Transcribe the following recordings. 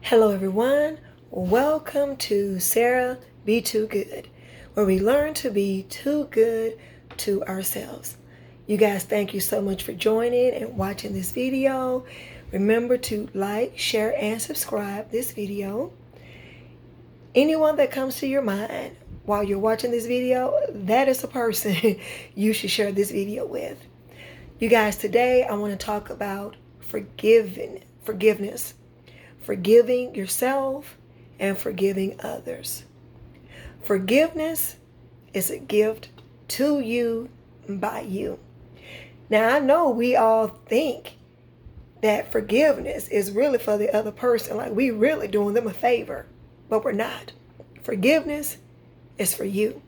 Hello everyone, welcome to Sarah Be Too Good, where we learn to be too good to ourselves. You guys, thank you so much for joining and watching this video. Remember to like, share, and subscribe this video. Anyone that comes to your mind while you're watching this video, that is a person you should share this video with. You guys, today I want to talk about forgiveness. Forgiving yourself and forgiving others. Forgiveness is a gift to you by you. Now, I know we all think that forgiveness is really for the other person, like we really doing them a favor, but we're not. Forgiveness is for you.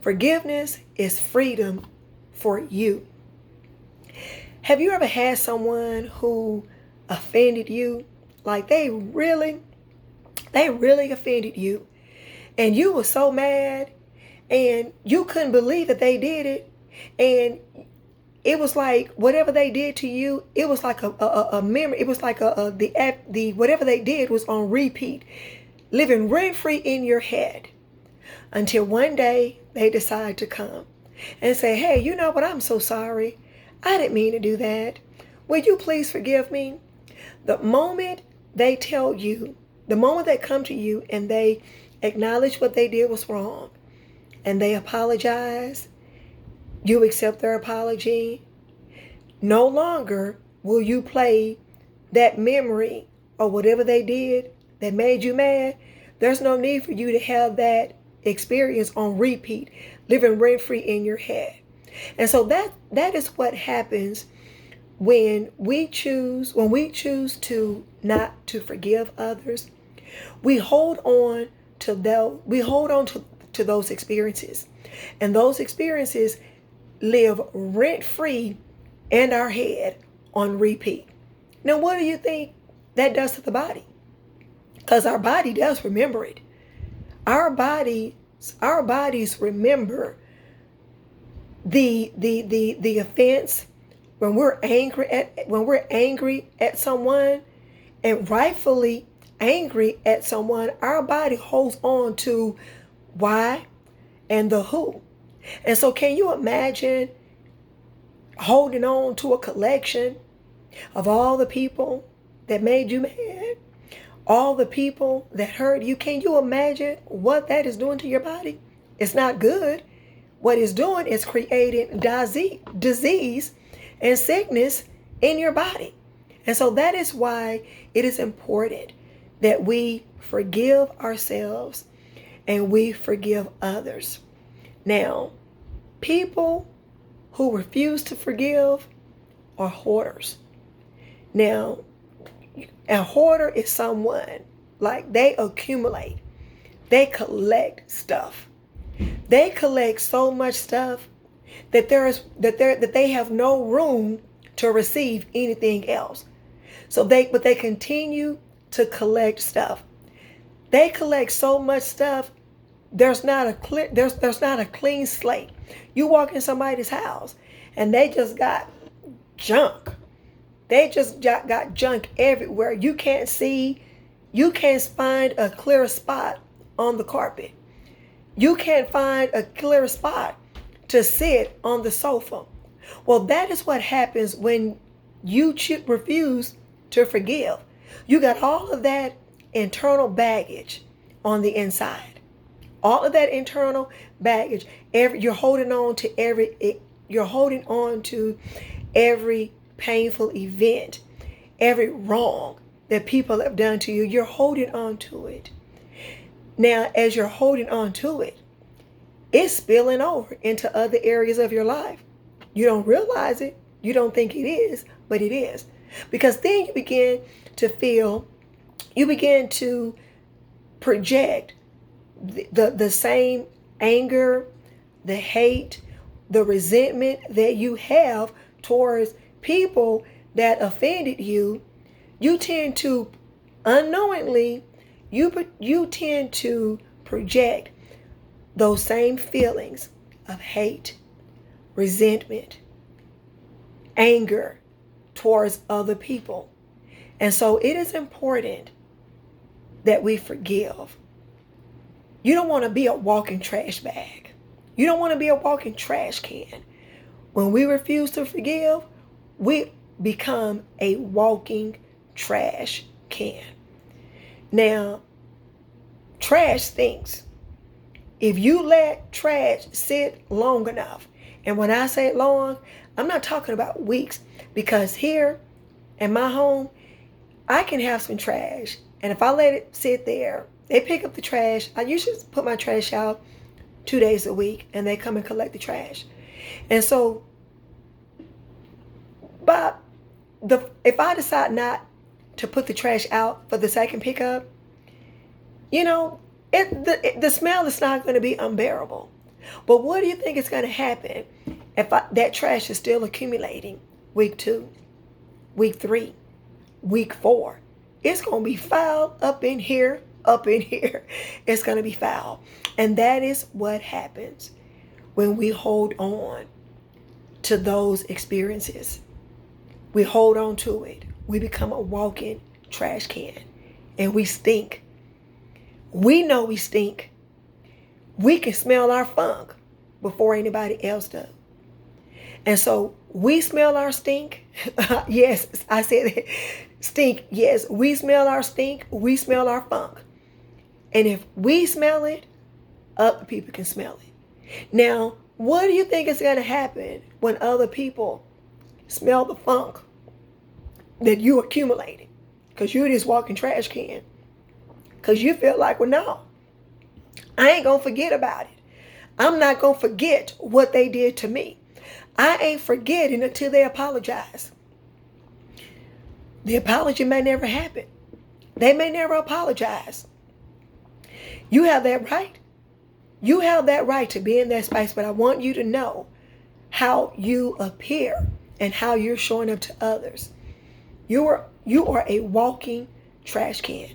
Forgiveness is freedom for you. Have you ever had someone who offended you? Like they really offended you, and you were so mad, and you couldn't believe that they did it, and it was like whatever they did to you, it was like a memory. It was like the whatever they did was on repeat, living rent free in your head, until one day they decide to come and say, "Hey, you know what? I'm so sorry. I didn't mean to do that. Will you please forgive me?" The moment they tell you, the moment they come to you and they acknowledge what they did was wrong and they apologize, you accept their apology. No longer will you play that memory or whatever they did that made you mad. There's no need for you to have that experience on repeat, living rent-free in your head. And so that is what happens when we choose to not to forgive others. We hold on to those experiences, and those experiences live rent free in our head on repeat. Now, what do you think that does to the body? Because our body does remember it. Our bodies remember the offense. When we're angry at someone, and rightfully angry at someone, our body holds on to why and the who. And so can you imagine holding on to a collection of all the people that made you mad, all the people that hurt you? Can you imagine what that is doing to your body? It's not good. What it's doing is creating disease and sickness in your body. And so that is why it is important that we forgive ourselves and we forgive others. Now, people who refuse to forgive are hoarders. Now, a hoarder is someone, like they accumulate, they collect stuff. They collect so much stuff that they have no room to receive anything else. So they continue to collect stuff. They collect so much stuff. There's not a clean slate. You walk in somebody's house and they just got junk. They just got junk everywhere. You can't find a clear spot on the carpet. You can't find a clear spot to sit on the sofa. Well, that is what happens when you refuse to forgive. You got all of that internal baggage on the inside. All of that internal baggage. You're holding on to every painful event, every wrong that people have done to you. You're holding on to it. Now, as you're holding on to it, it's spilling over into other areas of your life. You don't realize it. You don't think it is, but it is. Because then you begin to project the same anger, the hate, the resentment that you have towards people that offended you. You tend to unknowingly, you tend to project those same feelings of hate, resentment, anger towards other people. And so it is important that we forgive. You don't want to be a walking trash bag. You don't want to be a walking trash can. When we refuse to forgive, we become a walking trash can. Now, trash stinks. If you let trash sit long enough, and when I say long, I'm not talking about weeks, because here in my home, I can have some trash, and if I let it sit there, they pick up the trash. I usually put my trash out 2 days a week, and they come and collect the trash. And so, but if I decide not to put the trash out for the second pickup, the smell is not going to be unbearable. But what do you think is going to happen if that trash is still accumulating? Week 2, week 3, week 4. It's going to be foul up in here, up in here. It's going to be foul. And that is what happens when we hold on to those experiences. We hold on to it. We become a walking trash can. And we stink. We know we stink. We can smell our funk before anybody else does. And so we smell our stink. Yes, I said it. Stink. Yes, we smell our stink. We smell our funk. And if we smell it, other people can smell it. Now, what do you think is going to happen when other people smell the funk that you accumulated? Because you're this walking trash can. Because you feel like, well, no, I ain't going to forget about it. I'm not going to forget what they did to me. I ain't forgetting until they apologize. The apology may never happen. They may never apologize. You have that right. You have that right to be in that space, but I want you to know how you appear and how you're showing up to others. You are a walking trash can.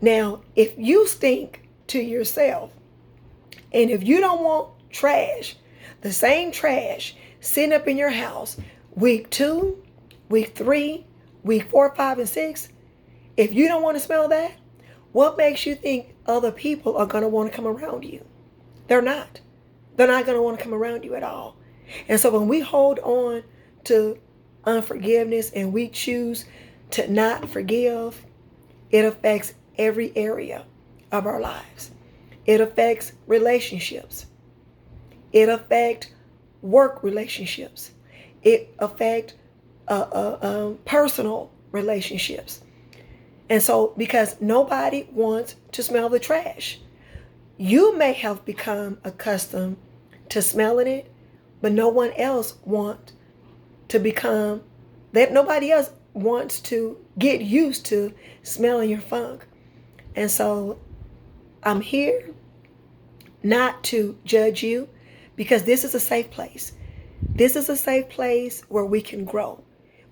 Now, if you stink to yourself, and if you don't want trash, the same trash sitting up in your house, week 2, week 3, week 4, 5, and 6, if you don't want to smell that, what makes you think other people are going to want to come around you? They're not. They're not going to want to come around you at all. And so when we hold on to unforgiveness and we choose to not forgive, it affects every area of our lives. It affects relationships. It affects work relationships. It affects personal relationships. And so, because nobody wants to smell the trash. You may have become accustomed to smelling it, but no one else wants to become, that nobody else wants to get used to smelling your funk. And so I'm here not to judge you, because this is a safe place. This is a safe place where we can grow,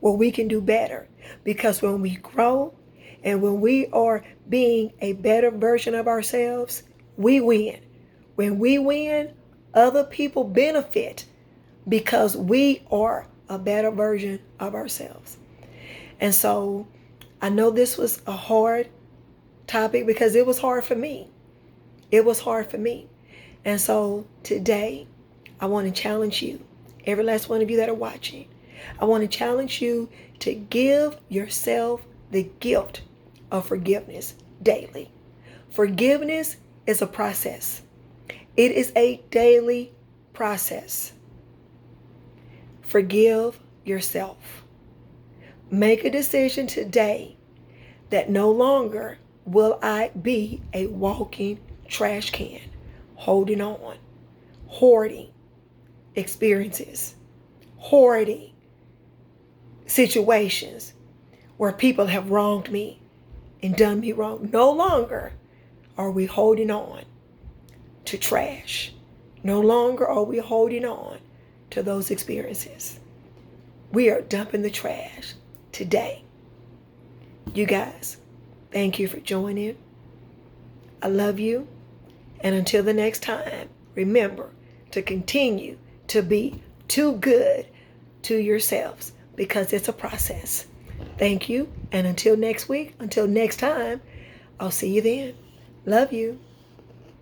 where we can do better. Because when we grow and when we are being a better version of ourselves, we win. When we win, other people benefit because we are a better version of ourselves. And so I know this was a hard topic because it was hard for me. It was hard for me. And so today, I want to challenge you, every last one of you that are watching. I want to challenge you to give yourself the gift of forgiveness daily. Forgiveness is a process. It is a daily process. Forgive yourself. Make a decision today that no longer will I be a walking trash can, holding on, hoarding experiences, hoarding situations where people have wronged me and done me wrong. No longer are we holding on to trash. No longer are we holding on to those experiences. We are dumping the trash today. You guys, thank you for joining. I love you. And until the next time, remember to continue to be too good to yourselves, because it's a process. Thank you. And until next week, until next time, I'll see you then. Love you.